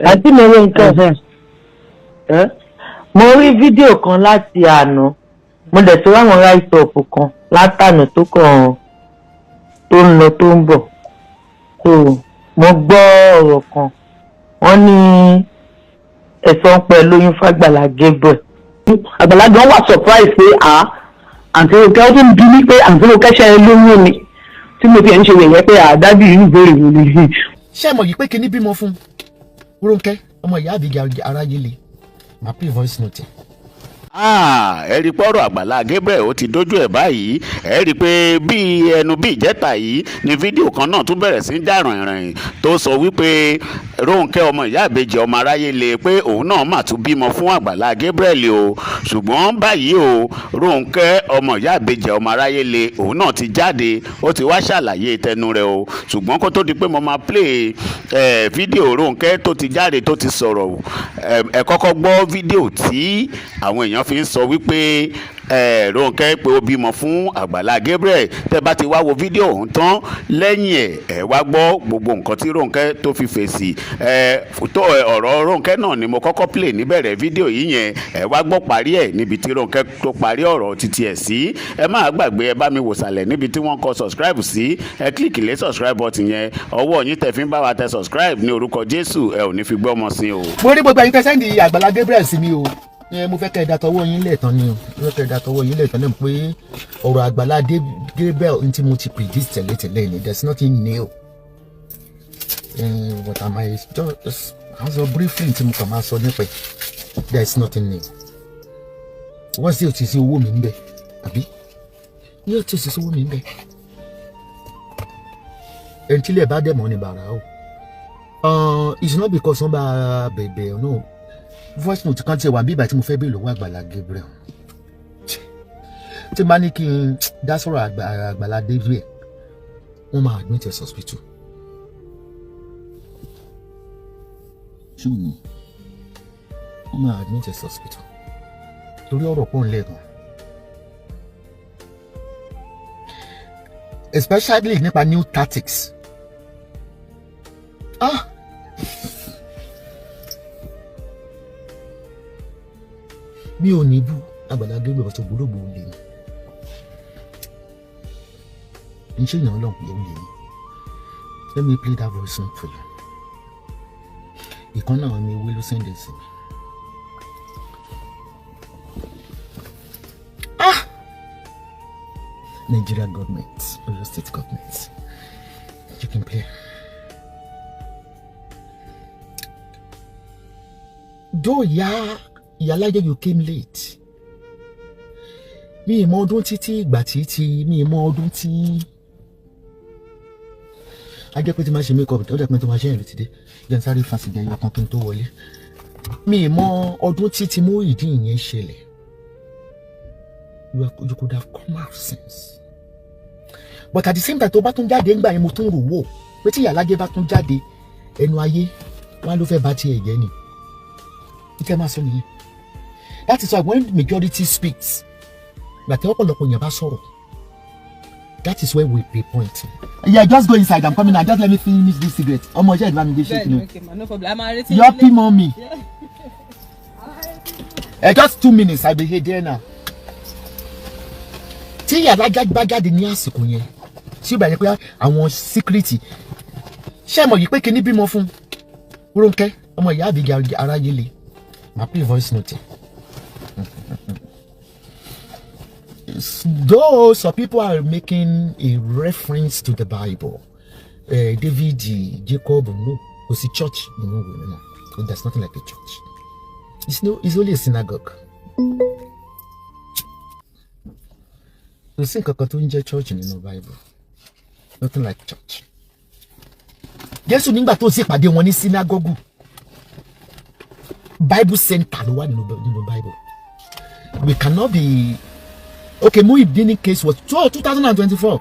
àti mi rí nǹkan mo rí fídíò kan láti àná mo dẹ̀ tó ráwọn write up kan látànà tó kàn tó ń lọ tó ń bọ̀ so mo gbọ́ ọ̀rọ̀ kan wọ́n ní ẹ̀sán pẹ̀lú oyún f'Agbala Gabriel. Agbala gan wà surprise pé àǹtí Rónkẹ́ ó tún bí ní pé àǹtí Rónkẹ́ ṣe lóyún ni tí mo ti ẹ̀ ń ṣe yẹ̀yẹ́ pé àdábì irú ìbéèrè mi nìyí. ṣé ẹ mọ̀ yìí pé kíní bímọ fún Rónkẹ́ ọmọ ìyá àbígí aráyé le máa play voice note. ẹ rí pọ́rọ̀ Agbala Gabriel ó ti dójú ẹ̀ báyìí ẹ rí pé bí ẹnu bí ìjẹta yìí ni fídíò kan náà tún bẹ̀rẹ̀ sí jà rìnrìn tó sọ wípé Rónkẹ́ ọmọ ìyá ìbejì ọmọ aráyé le pé òun náà mà tún bímọ fún Agbala Gabriel o ṣùgbọ́n báyìí o Rónkẹ́ ọmọ ìyá ìbejì ọmọ aráyé le òun náà ti jáde ó ti wá ṣàlàyé tẹnu rẹ̀ o ṣùgbọ́n kó tó di pé mo máa play fídíò Rónkẹ́ tó ti jáde tó ti sọ̀rọ̀ ẹ kọ́kọ́ gbọ́ fídíò tí àwọn èèyàn fi ń sọ wípé Rónkẹ́ pé ó bímọ fún Agbala Gabriel tẹ́ bá ti wá wo fídíò ọ̀hún tán lẹ́yìn ẹ̀ wá gbọ́ gbogbo nǹkan tí Rónkẹ́ tó fi fèsì ọ̀rọ̀ Rónkẹ́ náà ni mo kọ́kọ́ play níbẹ̀rẹ̀ fídíò yìí yẹn ẹ̀ wá gbọ́ parí ẹ̀ níbi tí Rónkẹ́ tó parí ọ̀rọ̀ títí ẹ̀ sí ẹ má gbàgbé ẹ bá mi wò sàlẹ̀ níbi tí wọ́n kọ subscribe sí ẹ kílìkì lé subscribe button yẹn ọwọ́ yín tẹ̀ fi ń bá wa tẹ subscribe ní orúkọ Jésù ẹ ò ní fi gbọ́ ọmọ sí o. mo rí gbogbo ẹ̀yin tẹ́ sẹ́ndì Agbala Gabriel sí mi o mo fẹ́ kẹ́ ẹ dàtọwọ́ yín lẹ́ẹ̀tàn ni o mo fẹ́ kẹ́ ẹ dàtọwọ́ yín lẹ́ẹ̀tàn náà pé ọ̀rọ̀ Agbala Gabriel ní tí mo ti predict tẹ́lẹ̀ ni there's nothing new but I might just answer briefly tí mo kàn máa sọ nípa there's nothing new wọ́n sì ti sí owó mi ń bẹ̀ àbí yóò ti sí owó mi ń bẹ̀ ẹni tí ilẹ̀ bá dẹ̀ mọ́ ni bàrà o it's not because wọ́n bá bẹ̀bẹ̀ no voice note kan tiẹ̀ wà bí ìgbà tí mo fẹ́ bèèrè lọ́wọ́ Agbala Gabriel tí bá ní kí n dá sọ̀rọ̀ Agbala Gabriel wọ́n máa admit ẹ̀ hospital ṣùgbọ́n wọ́n máa admit ẹ̀ hospital torí ọ̀rọ̀ pọ̀ ńlẹ̀gàn especially nípa new tactics mi ò ní bú Agbala Gabriel ọ̀tọ̀ gbólógbò lè ní ṣé èèyàn lọ́n pé ó lè ní let me play that voice note for you ìkan náà ni ewé ló sẹ́ndẹ̀ sí mi Nigeria government Oyo state government you can play though ìyálájẹ you came late mi ì mọ ọdún títí ìgbà títí mi ì mọ ọdún tí a jẹ́ pé tí máa ṣe make up ó dẹ̀ pé tó máa ṣe ìrìn tìde jẹ́ n sáré fàṣìgbà ẹyọ kan kí n tó wọlé mi ì mọ ọdún títí mú ìdí ìyẹn ṣẹlẹ̀ you could have come out since but at the same time tó bá tún jáde ńgbà yẹn mo tún rò wò pé tí ìyálájẹ bá tún jáde ẹnu ayé wọn ló fẹ́ bá tiẹ̀ jẹ́ ni ìtẹ́ máa sọ nìyẹn. That is why when majority speaks, but ọ̀pọ̀lọpọ̀ yẹn bá sọ̀rọ̀, that is where we pay point. Yeah, just go inside. I'm coming now. Just let me finish this cigarette. Ọmọ ọjọ́ ìdúrà mi gbé ṣe kìnnìún. Okay, no problem. Your pee mommy. Just 2 minutes. I be here there now. Tí ìyálájẹ bá jáde ní àsìkò yẹn, tí ó bá yẹ pé àwọn security ṣé mọ̀ yìí pé kíní bímọ fún Rónkẹ́ ọmọ ìyá àbígí aráyé le. My play voice note. Though some people are making a reference to the Bible, David, Jacob, no, was a church, no. There's nothing like a church. It's only a synagogue. You think a cartoon church in the Bible? Nothing like church. Yes, you nígbà tó ṣe pàdé wọn ní synagogue. Bible center ló wà nínú Bible. We cannot be okay. Muideen case was 2024.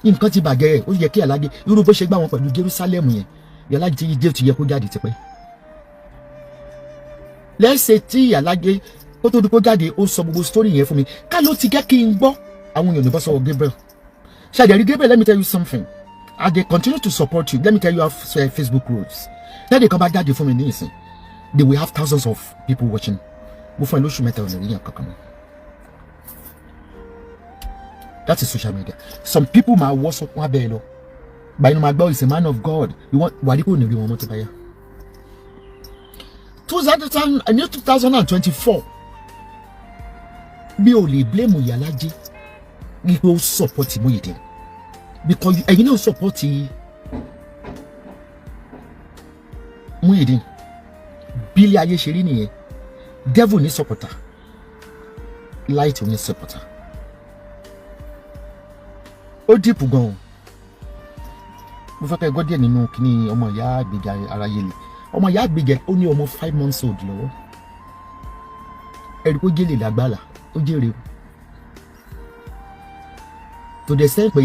Nǹkan ti bàgẹ́ ó yẹ kí Alájẹ irú bó ṣe gbà wọn pẹ̀lú Jerusalem yẹn Alájẹ ti jẹ́ ti yẹ kó jáde tipẹ́. Let's say tí Alájẹ kó tó dúpọ̀ jáde ó sọ gbogbo story yẹn fún mi ká ló ti jẹ́ kí n gbọ́ àwọn èèyàn ní bọ́ sọ̀rọ̀ Gabriel. Ṣàdẹ̀rí Gabriel, let me tell you something. As they continue to support you, let me tell you how Facebook rules. Then they come back jáde fún mi ní ìsìn. They will have thousands of people watching. Mo fún ẹ lóṣù mẹ́ta ọ̀nà ìyẹn kankan mọ́. That is social media. Some people might watch one bẹ́ẹ̀ lọ. But my God is a man of God. You want wàdíkò ní rí wọn mọ́tò báyà. 2024. Mi ò lè blame Iyalaje wípé ó support Muyideen because ẹ̀yin náà support Muyideen. Bílí ayé ṣe rí nìyẹn. Devil ní supporter, light ní supporter. Ó dìpù gan-an. Mo fẹ́ kẹ́ gbọ́ díẹ̀ nínú kíní ọmọ ìyá Àgbèjà Aráyé lè. Ọmọ ìyá Àgbèjà ó ní ọmọ 5 months old lọ́wọ́. Ẹ̀rí kó jẹ́lẹ̀ lágbàlá, ó jèrè o. To the extent pé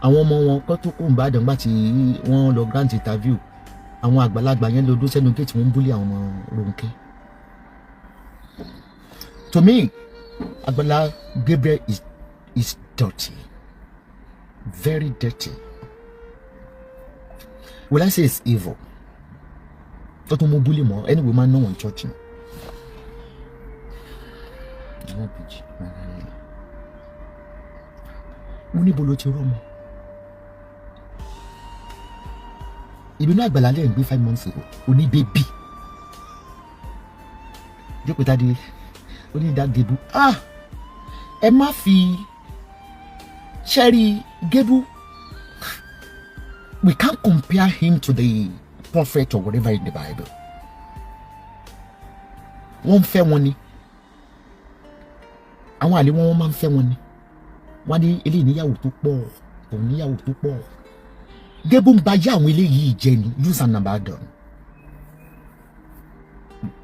àwọn ọmọ wọn kọ́ tó kó Ìbàdàn gbà tí wọ́n lọ grant interview, àwọn àgbàlagbà yẹn lọ dó sẹ́nu gate wọ́n ń búlé àwọn ọmọ Ronke. To me, Agbala Gabriel is dirty. Very dirty. Will I say it's evil? Toto mo bully mo. Anyway, man, no one church. Mo ní bolo ti romo. Ìbínú Àgbàlá lè gbé 5 months ago. Ó ní baby. Jókòó tade. Ó ní that Gebu. Ẹ má fi Sherry Gebu. We can't compare him to the prophet or whatever in the Bible. Wọ́n fẹ́ wọn ni. Àwọn àlè wọn máa ń fẹ́ wọn ni. Wọ́n ní eléyìí níyàwó tó pọ̀, òun níyàwó tó pọ̀. Gebu ń ba yá àwọn eléyìí jẹ́ ni, use and abandon.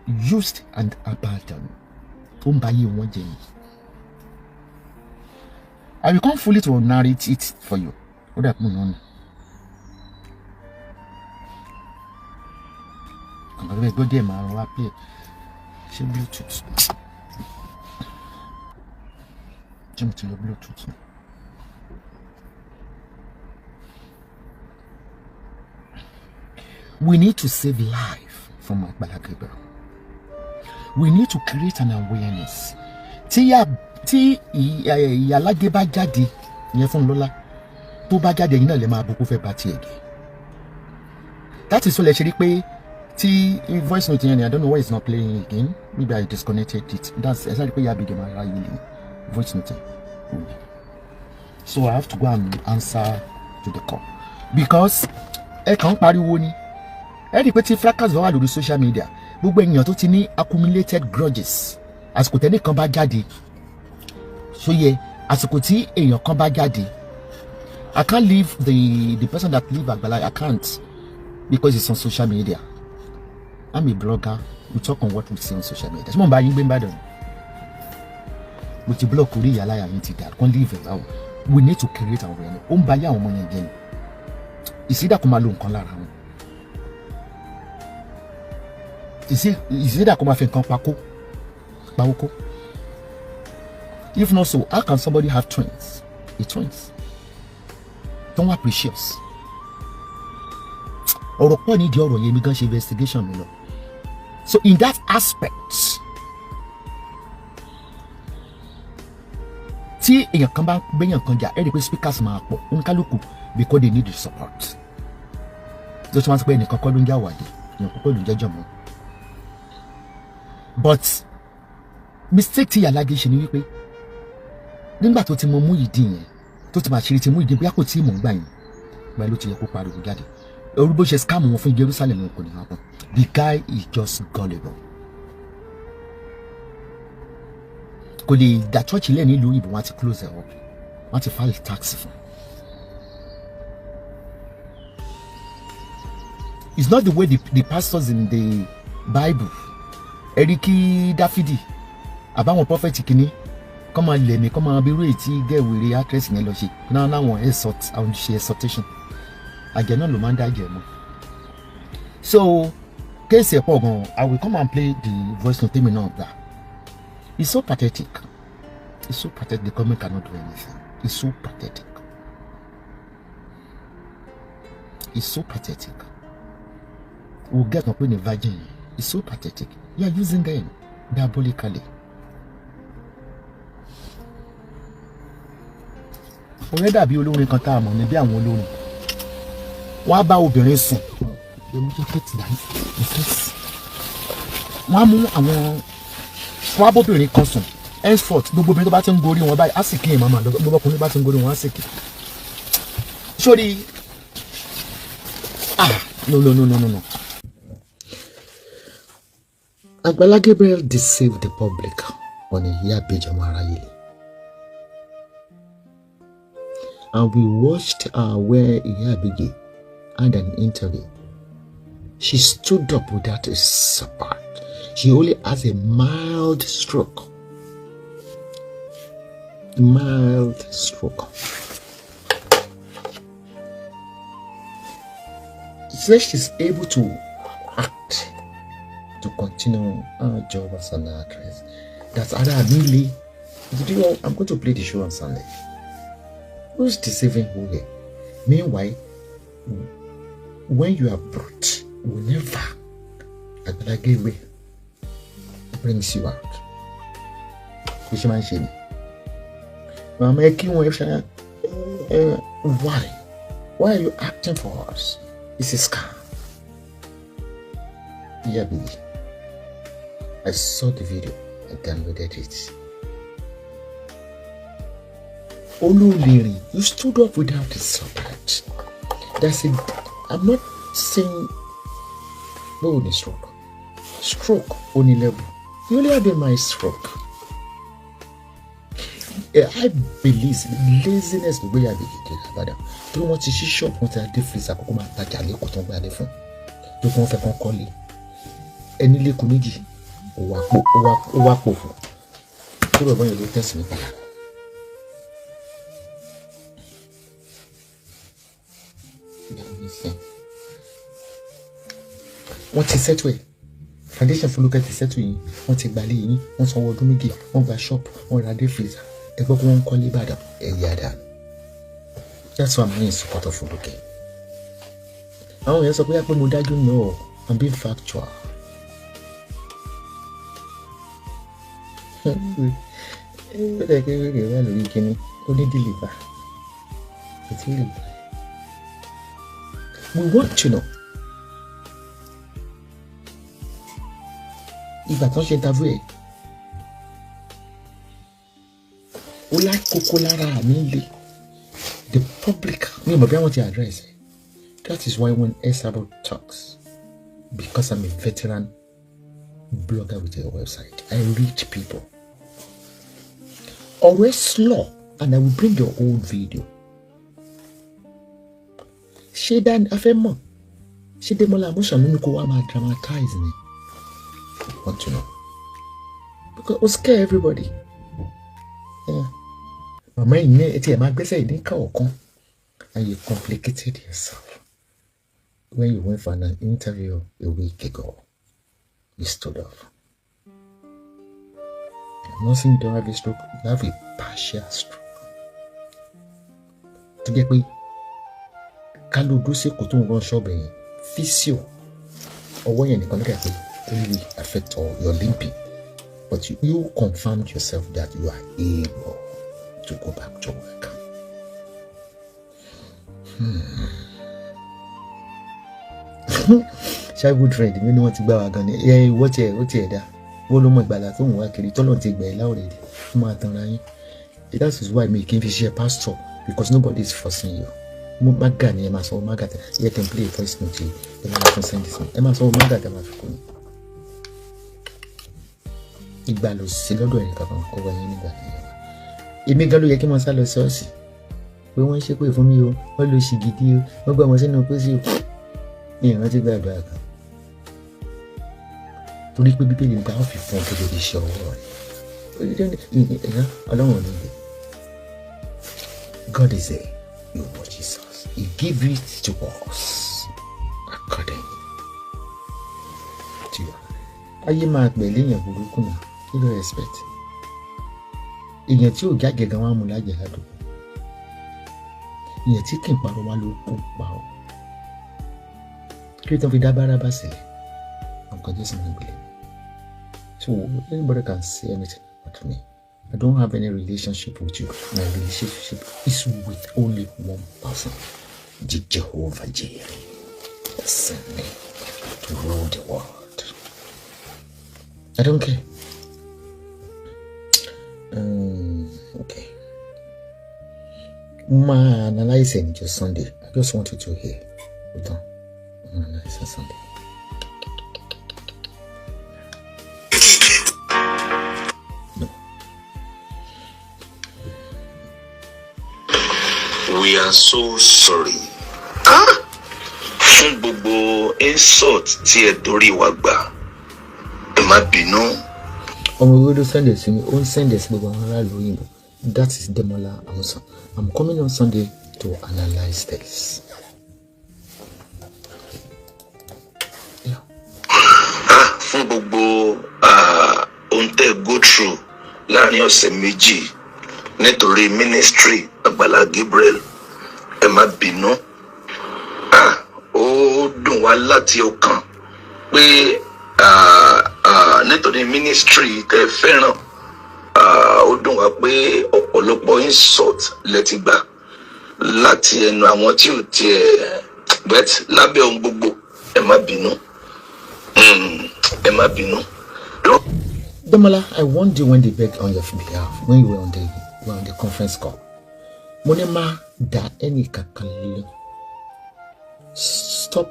Used and abandon. Ó ń ba yé wọn jẹ́ ni. I will come fully to narrate it for you. Ó dà pọ̀ náà. I'm go there, man. I'll play. She Bluetooth. Jump to your Bluetooth. We need to save life from Agbala Gabriel. We need to create an awareness. Tí Iyalaje bá jáde, ìyẹn fún Lọ́lá, tó bá jáde yín náà lè máa boko fẹ́ bá tiẹ̀ gé. That is all I ṣe rí pé voice note I don't know why it's not playing again. Maybe I disconnected it. That's exactly why I voice note. So I have to go and answer to the call because ẹ kàn pariwo ni. Ẹ rí pé tí fracas wà lórí social media, gbogbo ènìyàn tó ti ní accumulated grudges. Àsìkò tẹ́ni kan bá jáde, so yẹ àsìkò tí èèyàn kan bá jáde, I can't leave the person that leave Agbala. I can't because it's on social media. I'm a blogger. We talk on what we see on social media. Someone buying being bad. But the blog could realize that can't leave it out. We need to create awareness. Buy our money again. You see that come alone can lara. You see that come afen kan pako. Bawoko. If not so, how can somebody have twins? Twins. Don't appreciate. Ọ̀rọ̀ pọ̀ ní di ọ̀rọ̀ yẹn mi gan ṣe investigation mi lọ. So in that aspect, tí èèyàn kan bá gbéyàn kan jà, ẹ rí pé speakers máa pọ̀ oníkálukú because they need the support. Tó ṣe wọ́n sọ pé ẹnìkan kọ́ ló ń jà wàdí, èèyàn kọ́kọ́ ló ń jẹ́jọ́ mọ́. But mistake tí Iyalaje ṣe ni wípé nígbà tó ti mọ Muyideen yẹn, tó ti máa ṣeré ti Muyideen bóyá kò tí ì mọ̀ ń gbà yẹn, báyìí ló ti yẹ kó pariwo jáde. Orúbó ṣe scam wọn fún Jerusalem kò ní happen. The guy is just gullible. Kò lè dá church ilé nílùú ìbò wọn ti close it up. Wọ́n ti file tax fún. It's not the way the pastors in the Bible. Eriki Dáfídì àbáwọn prophet kìíní kọ́ máa lẹ̀mí kọ́ máa bí rèé tí gẹ̀wèrè actress yẹn lọ ṣe náà láwọn àwọn ṣe exhortation. Àjẹ́ náà ló máa ń dájẹ́ mọ́. So kéèsì ẹ̀pọ̀ gan-an, I will come and play the voice note tèmi náà gbà. It's so pathetic. It's so pathetic. The government cannot do anything. It's so pathetic. It's so pathetic. We'll get up in a virgin. It's so pathetic. You are using them diabolically. Ọ̀rẹ́ dàbí olórin kan tá a mọ̀ ní bí àwọn olórin. Wọ́n á bá obìnrin sùn. Wọ́n á mú àwọn wọ́n á bóbìnrin kan sùn. Henceforth gbogbo obìnrin tó bá ti ń gorí wọn báyìí á sì kí ìmọ̀ àmọ́ gbogbo ọkùnrin bá ti ń gorí wọn á sì kí. Sórí no. Agbala Gabriel deceived the public on a ibeji ọmọ aráyé. And we watched her where ibeji had an interview. She stood up without a support. She only has a mild stroke. Mild stroke. So she's able to act to continue her job as an actress. That's Ada Mili. I'm going to play the show on Sunday. Who's deceiving who here? Meanwhile, when you are brought, whenever Agbala Gabriel brings you out, which man she why? Why are you acting for us? It's a scam. Yeah, baby. I saw the video and downloaded it. Oluliri, you stood up without a support. That's it. I'm not saying no only stroke. Stroke only level. You only have a my stroke. I believe laziness the way I begin about them. Don't want to see shop want to do freezer koko ma ta jale ko ton gba le fun. Do kon fe kon kole. Eni le ku meji. O wa po fun. So lo bon yo test mi pa. Wọ́n ti settle ẹ̀ foundation fún lókè ti settle yìí wọ́n ti gbalẹ̀ yìí wọ́n sanwó ọdún méjì wọ́n gba shop wọ́n ra dé freezer ẹgbẹ́ kí wọ́n kọ́lé Ìbàdàn ẹ̀yà dà. That's why I'm in support of Fuluke. Àwọn èèyàn sọ pé mo dájú no, I'm being factual. Ó dẹ̀ kí wèrè wà lórí kíní ó ní deliver. It's really. We want to know. Ìgbà kan ṣe interview ẹ̀. Ó lá kókó lára mi lé. The public, me maybe I want to address it. That is why when Esabo talks, because I'm a veteran blogger with a website, I reach people. Always slow, and I will bring your old video. She dan afemo. She demola emotion no ko wa ma dramatize me. Want to know? Because it will scare everybody. Yeah. Mama ine eti e ma gbese ni ka okun. And you complicated yourself. When you went for an interview a week ago, you stood up. I'm not saying you don't have a stroke, you have a partial stroke. To get me, Kalu do se ko tun run shop yin, physio. Owo yen nikan look at it, really affect your limping. But you confirmed yourself that you are able to go back to work. Childhood friend, you know what to buy again. Yeah, what da. Wo lo mo Agbala to won wa kiri tolon ti gba e la already. Ma tan ra yin. That is why me can be a pastor, because nobody is forcing you. Mo maga ni e ma so maga. You can play a voice note. You can send this. E ma so maga ma fi kun. Igba lo si lodo en kankan ko wa yin nígbà yẹn. Èmi gan ló yẹ kí mo sá lọ ṣọ́ọ̀ṣì. Pé wọ́n ṣe pé fún mi o, wọ́n lo ṣì gidi o, wọ́n gbà wọ́n sínú pósí o. Ní ìrántí gbàdúrà kan. Torí pé Bíbélì nípa ó fi fún ọ gẹ́gẹ́ bí iṣẹ́ ọwọ́ rẹ̀. Ọlọ́run ò ní gbé. God is there. You watch Jesus. He gave it to us according to you. Ayé máa pẹ̀lú èèyàn burúkú náà. Kí ló respect? Èèyàn tí ò jáde gan wá mú lájẹ̀ ládùúgbò. Èèyàn tí kì í parọ́ wá ló kó pa ọ́. kí ló tán fi dá Bárábà sílẹ̀ nǹkan Jésù máa ń gbélé so anybody can say anything about me. I don't have any relationship with you. My relationship is with only one person, Jehovah Jireh. Send me to rule the world. I don't care. Okay. Ma analyze it just Sunday. I just want you to hear. Hold on. Analyze it Sunday. We are so sorry. Fún gbogbo insult tí ẹ torí wa gbà. Ẹ má bínú. Ọmọ ìwé ló send sí mi, ó ń send sí gbogbo àwọn aráàlú òyìnbó. That is Demola Amusan. I'm coming on Sunday to analyze this. Yeah. Fún gbogbo ohun tẹ́ go through láàrin ọ̀sẹ̀ méjì nítorí ministry Agbala Gabriel. Ẹ má bínú. Ó dùn wá láti ọkàn pé nítorí ministry tẹ́ fẹ́ràn ó dùn wá pé ọ̀pọ̀lọpọ̀ insult lẹ ti gbà láti ẹnu àwọn tí ò tiẹ̀ bet lábẹ́ ohun gbogbo. Ẹ má bínú. Ẹ má bínú. Demola, I warned you when they begged on your behalf, when you were on the conference call. Monema da any kakali. Stop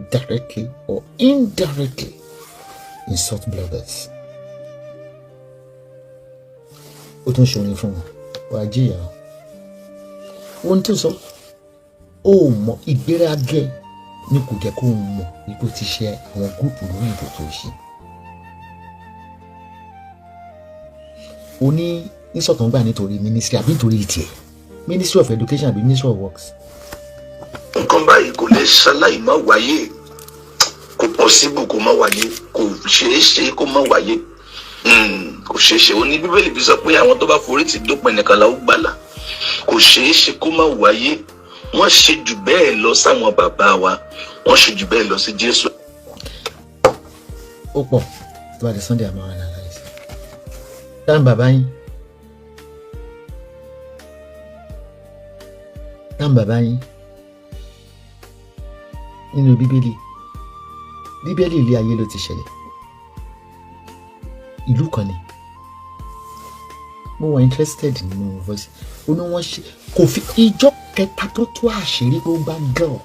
directly or indirectly insult bloggers. O tún ṣe orin fún wọn, wàá jìyà. Ohun tó sọ, ó mọ ìgbéraga ní kò jẹ́ kó mọ̀ ipò ti ṣe àwọn gúúpù lórí ìbò tó ṣe. O ní ìsọ̀tàn gbà nítorí ministry àbí nítorí ìtìẹ̀, Ministry of Education àbí Ministry of Works. Nǹkan báyìí kò lè ṣaláì má wáyé, kò possible kó má wáyé, kò ṣeé ṣe kó má wáyé. Kò ṣeé ṣe. Ó ní Bíbélì bí sọ pé àwọn tó bá forí tì dópin nìkan la ó gbàlà. Kò ṣeé ṣe kó má wáyé. Wọ́n ṣe jù bẹ́ẹ̀ lọ sáwọn bàbá wa, wọ́n ṣe jù bẹ́ẹ̀ lọ sí Jésù. Ó pọ̀ tó bá di Sunday àmọ́ analyze. Táwọn bàbá yín. Táwọn bàbá yín. Nínú Bíbélì ilé ayé ló ti ṣẹlẹ̀. Ìlú kan ni. Mo wà interested nínú voice. Ó ní wọ́n ṣe kò fi ìjọ kẹta tó tú àṣírí pé ó bá girl.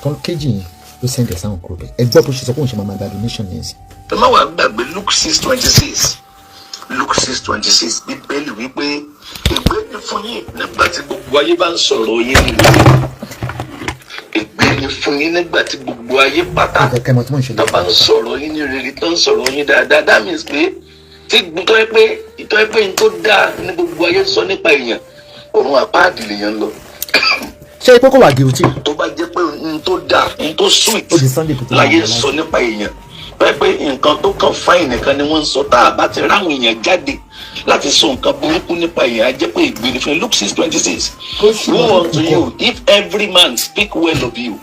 Kan kejì yẹn ló send ẹ̀ sáwọn kúrò bẹ́ẹ̀. Ẹ gbọ́ bó ṣe sọ pé òun ṣe máa gba donation yẹn sí. Ẹ má wàá gbàgbé Luke 6:26. Luke 6:26 Bíbélì wípé ègbé ni fún yín nígbà tí gbogbo ayé bá ń sọ̀rọ̀ yín nílò. Ègbé ni fún yín nígbà tí gbogbo ayé pátá tó bá ń sọ̀rọ̀ yín ní rere tó ń sọ̀rọ̀ yín dáadáa. That means pé tí ìtọ́ ẹ pé n tó dáa ní gbogbo ayé sọ nípa èèyàn, òun àpáàdì lèèyàn lọ. Ṣé ipò kò wà guilty? Tó bá jẹ́ pé n tó dáa, n tó sweet láyé sọ nípa èèyàn. Bẹ́ẹ̀ pé nǹkan tó kàn fáìn nìkan ni wọ́n ń sọ, tá a bá ti ráwọn èèyàn jáde láti sọ nǹkan burúkú nípa èèyàn, á jẹ́ pé ìgbèrè fún Luke 6:26. Woe unto you if every man speak well of you.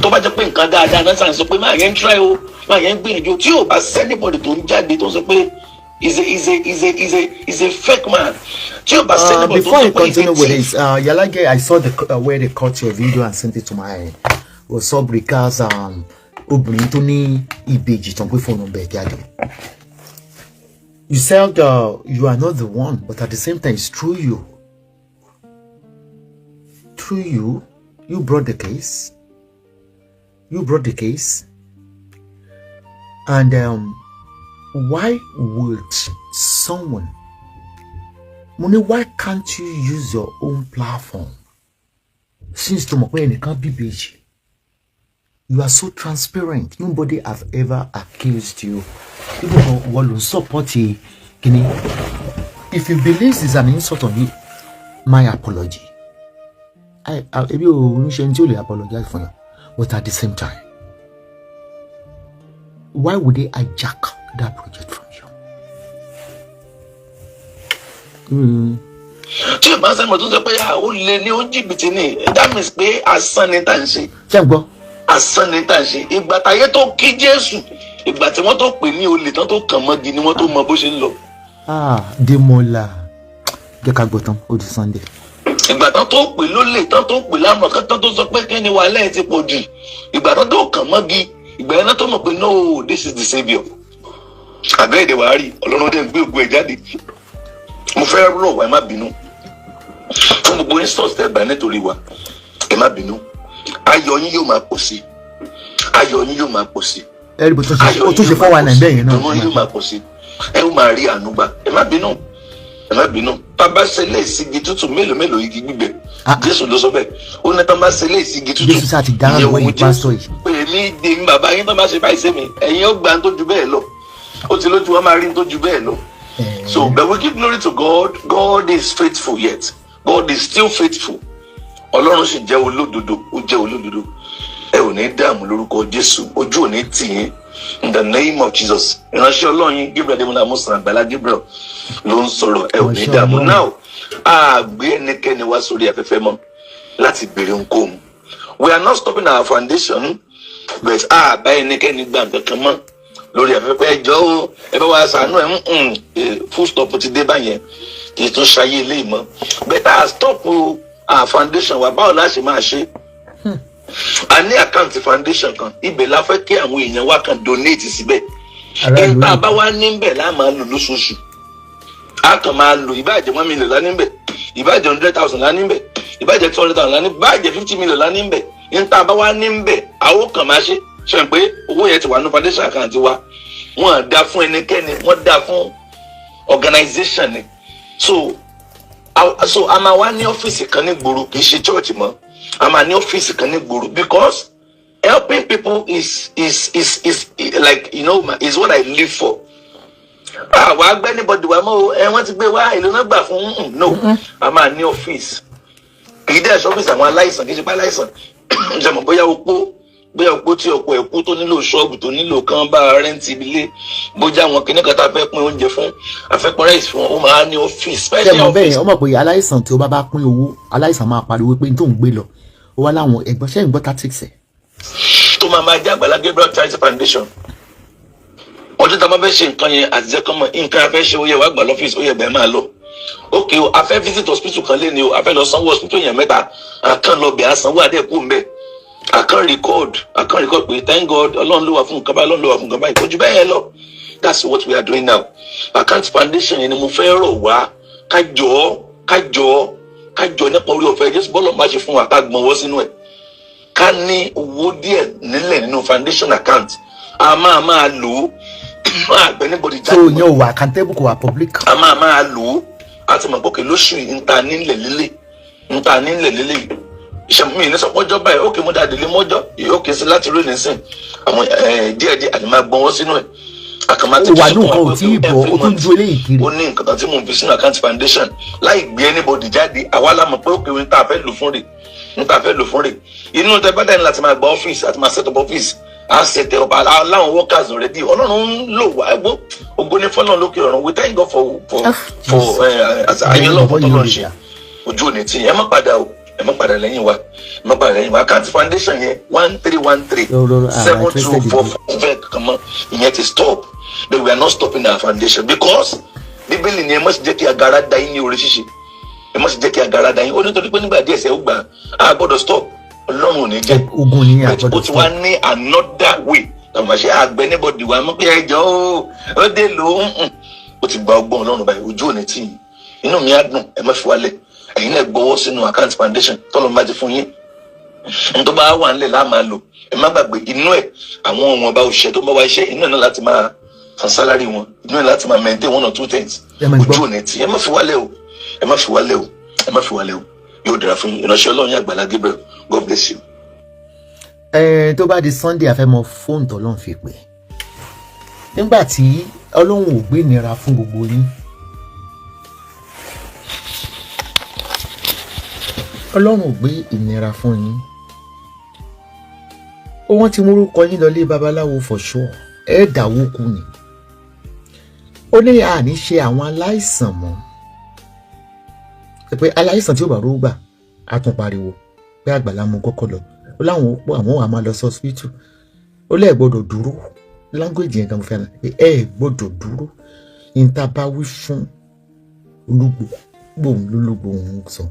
Tó bá jẹ́ pé nǹkan dáadáa náà sàn sọ pé máa yẹn ń try o, máa yẹn ń gbìyànjú, tí ò bá anybody tó ń jáde tó ń sọ pé is a fake man. Before you continue with this, Yalage, I saw the where they cut your video and sent it to my WhatsApp because obirin tó ní ibeji tó ń pè phone number jáde. You said you are not the one, but at the same time, it's through you. Through you, you brought the case. You brought the case, and why would someone? Money, why can't you use your own platform? Since tomorrow you can't be busy. You are so transparent. Nobody have ever accused you. People will support you. If you believe this is an insult on you, my apology. I apologize for you. But at the same time, why would they hijack that project from you? Tí o bá sẹ́ni mo tún sọ pé ó lé ní ó jìbìtì ni, that means pé asán ni tá n ṣe. Ṣé gbọ́? asán ní tà ń ṣe. Ìgbà táyé tó kí Jésù, ìgbà tí wọ́n tó pè ní olè tán tó kàn mọ́gi ni wọ́n tó mọ bó ṣe ń lọ. Demola jẹ́ ká gbọ́ tán ó di Sunday. Ìgbà tán tó pè lólè tán tó pè lámọ̀ kan tán tó sọ pé kí ni wàhálà ẹ̀ ti pọ̀ jù. Ìgbà tán tó kàn mọ́gi, ìgbà yẹn náà tó mọ̀ pé no, this is the saviour. Àbẹ́ èdè wàá rí Ọlọ́run dẹ̀ ń gbé ògùn ẹ̀ jáde. Mo fẹ́ rọ̀ wá, ẹ má bínú. Fún gbogbo instance tẹ́ gbà nítorí wa, ẹ má bínú. Ayọ̀ yín yóò máa pọ̀ sí. Ayọ̀ yín yóò máa pọ̀ sí. Ẹ rí bó tó ṣe fọwọ́ àná bẹ́ẹ̀ yẹn náà. Ayọ̀ yín yóò máa pọ̀ sí. Ẹ ó máa rí àánú gbà. Ẹ má bínú. Ẹ má bínú. Bàbá ṣe lé ìsigi tútù mélòó igi gbígbẹ. Jésù ló sọ bẹ́ẹ̀. Ó ní tán bá ṣe lé ìsigi tútù. Jésù sá ti dáhùn ìwọ yìí pásítọ̀ yìí. Èmi dè mí bàbá yín tán bá ṣe báyìí sí mi. Ẹ̀yin ó gbà tó ju bẹ́ẹ̀ lọ. Ó ti lójú wọn máa rí tó ju bẹ́ẹ̀ lọ. So but we give glory to God. God is faithful yet. God is still faithful. Ọlọ́run sì jẹ́ olódodo. Ó jẹ́ olódodo. Ẹ ò ní dààmú lórúkọ Jésù. Ojú ò ní tì yín. In the name of Jesus. Ìránṣẹ́ Ọlọ́run yín Gabriel Adémọ́lá Mọ́sán Agbala Gabriel ló ń sọ̀rọ̀. Ẹ ò ní dààmú. Now, a gbé ẹnikẹ́ni wá sórí afẹ́fẹ́ mọ́ láti béèrè ohunkóhun. We are not stopping our foundation, but a bá ẹnikẹ́ni gbà kankan mọ́ lórí afẹ́fẹ́. Ẹjọ́ o, ẹ bá wa ṣàánú ẹ̀ full stop ti dé báyẹn. Kì í tún ṣayé ilé ìmọ̀. But a stop our foundation wa, báwo la ṣe máa ṣe? A ní àkáǹtì foundation kan, ibẹ̀ la fẹ́ kí àwọn èèyàn wa kan donate síbẹ̀. Ìta bá wá níbẹ̀ láà máa lò lóṣooṣù. A kàn máa lò ìbáàjẹ́ 1 million lá níbẹ̀, ìbáàjẹ́ 100,000 lá níbẹ̀, ìbáàjẹ́ 200,000 lá níbẹ̀, ìbáàjẹ́ 50 million lá níbẹ̀. Ìta bá wá níbẹ̀, àwọn kan máa ṣe. Ṣé pé owó yẹn ti wà ní foundation account wa? Wọ́n dá fún ẹnikẹ́ni, wọ́n dá fún organization ni. So a máa wá ní ọ́fíìsì kan ní gbòòrò, kì í ṣe church mọ́. A máa ní ọ́fíìsì kan ní gbòòrò because helping people is like, you know, is what I live for. Wàá gbẹ́ anybody wa mọ́ o, wọ́n ti gbé wá ìlú náà gbà fún no. A máa ní ọ́fíìsì. Kì í dẹ̀ ṣe ọ́fíìsì àwọn aláìsàn, kì í ṣe pé aláìsàn. Ǹjẹ́ bóyá opó tí ọkọ ẹ̀kú tó nílò ṣọ́ọ̀bù tó nílò kan bá rẹ́ǹtì ilé, bójá àwọn kìnnì kan tá a fẹ́ pín oúnjẹ fún, a fẹ́ pín rẹ́ǹtì fún, ó máa ní ọ́fíìsì. Ṣé mo bẹ́ẹ̀ ọmọ pé aláìsàn tí ó bá pín owó, aláìsàn máa pariwo pé n tó ń gbé lọ. Ó wá láwọn ẹ̀gbọ́n ṣẹ́ ìgbọ́ tactics ẹ̀. Tó máa jẹ́ Agbala Gabriel Charity Foundation. Ọjọ́ tá a bá fẹ́ ṣe nǹkan yẹn àti jẹ́kọ́ mọ̀ nǹkan a fẹ́ ṣe ó yẹ wá gbà lọ́fíìsì, ó yẹ bẹ́ẹ̀ máa lọ. Okay o, a fẹ́ visit hospital kan lé ní o, a fẹ́ lọ sanwó hospital yẹn 3, àkàn lọ bẹ̀ àsanwó àdẹ́kù ń bẹ̀. I can't record pé thank God Ọlọ́run ló wà fún nǹkan báyìí, Ọlọ́run ló wà fún nǹkan báyìí, kò jù bẹ́ẹ̀ yẹn lọ. That's what we are doing now. Account foundation yẹn ni mo fẹ́ rọ̀ wá kájọ nípa orí ọ̀fẹ́ Jésù bọ́ọ̀lù máa ṣe fún wa ká gbọ̀nwọ́ sínú ẹ̀. Ká ní owó díẹ̀ nílẹ̀ nínú foundation account. A máa lò ó. Àgbẹ̀ níbodè jáde. So yẹn ò wà accountable kò wà public. A máa lò ó. A ti mọ̀ pé lóṣù níta nílẹ̀ lélẹ̀. Iṣẹ́ mi ní sọ pọ́jọ́ báyìí, ókè mo dáadé lé mọ́jọ́, ókè sí láti rí nísìn. Àwọn díẹ̀díẹ̀ àti máa gbọ́n wọ́n sínú ẹ̀. Àkàmá tí wà ní nǹkan ò tí ì bọ̀, ó tún ju eléyìí kiri. Ó ní nǹkan tí mo fi sínú account foundation láì gbé anybody jáde. Àwa la mọ̀ pé ókè ní tá a fẹ́ lò fún rè. Inú tẹ bá dání láti máa gba ọ́fíìsì àti máa set up ọ́fíìsì. A set up láwọn workers already. Ọlọ́run ń lò wá ẹgbó. Ògo ni fọ́lọ́run lókè ọ̀run. We thank God for ayélujára tó lọ ṣe. Ojú ò ní tí ẹ má padà lẹ́yìn wa account foundation yẹn 1313-7244 fẹ́ kankan mọ́ ìyẹn ti stop, but we are not stopping our foundation because bíbélì ni ẹ má sì jẹ́ kí agara da yín ní orí ṣíṣe, ẹ má sì jẹ́ kí agara da yín ó nítorí pé nígbà díẹ̀ sẹ́ ó gbà á gbọ́dọ̀ stop. Ọlọ́run ò ní jẹ́ ogun ní àgbọ̀dọ̀ ó ti wá ní another way tàbí àṣẹ àgbẹ̀ níbọ̀dì wa mọ́ pé ẹjọ́ ó dé lò ó ti gba ọgbọ́n Ọlọ́run báyìí, ojú ò ní tì yín, inú mi á dùn, ẹ má fi wálẹ̀. Ẹ̀yin náà gbọ́wọ́ sínú account foundation tọ́lọ́ máa ti fún yín. N tó bá wà nílẹ̀ láà máa lò. Ẹ má gbàgbé inú ẹ̀ àwọn ọmọ ọba òṣìṣẹ́ tó bá wá iṣẹ́ inú ẹ̀ náà láti máa san salary wọn. Inú ẹ̀ láti máa maintain 1 or 2 things. Ojú ò ní tí ẹ má fi wálẹ̀ o. Yóò dára fún yín. Ìránṣẹ́ Ọlọ́run yín Agbala Gabriel. God bless you. Tó bá di Sunday àfẹ́mọ fóònù tọ́lọ́run fi pè. Nígbà tí Ọlọ́run ò gbé ìnira fún gbogbo yín. Ọlọ́run ò gbé ìnira fún yín. Wọ́n ti mórúkọ yín lọ lé babaláwo for sure. Ẹ dáwó kú ni. Ó ní àní ṣe àwọn aláìsàn mọ́. Pé aláìsàn tí ó bá rógbà á tún pariwo pé Àgbàlá mú kọ́kọ́ lọ. ó láwọn ó pọ̀ àwọn wà máa lọ sí hospital ó lẹ́ẹ̀ gbọ́dọ̀ dúró language yẹn kan fẹ́ràn pé ẹ gbọ́dọ̀ dúró níta bá wí fún olúgbò òun sọ.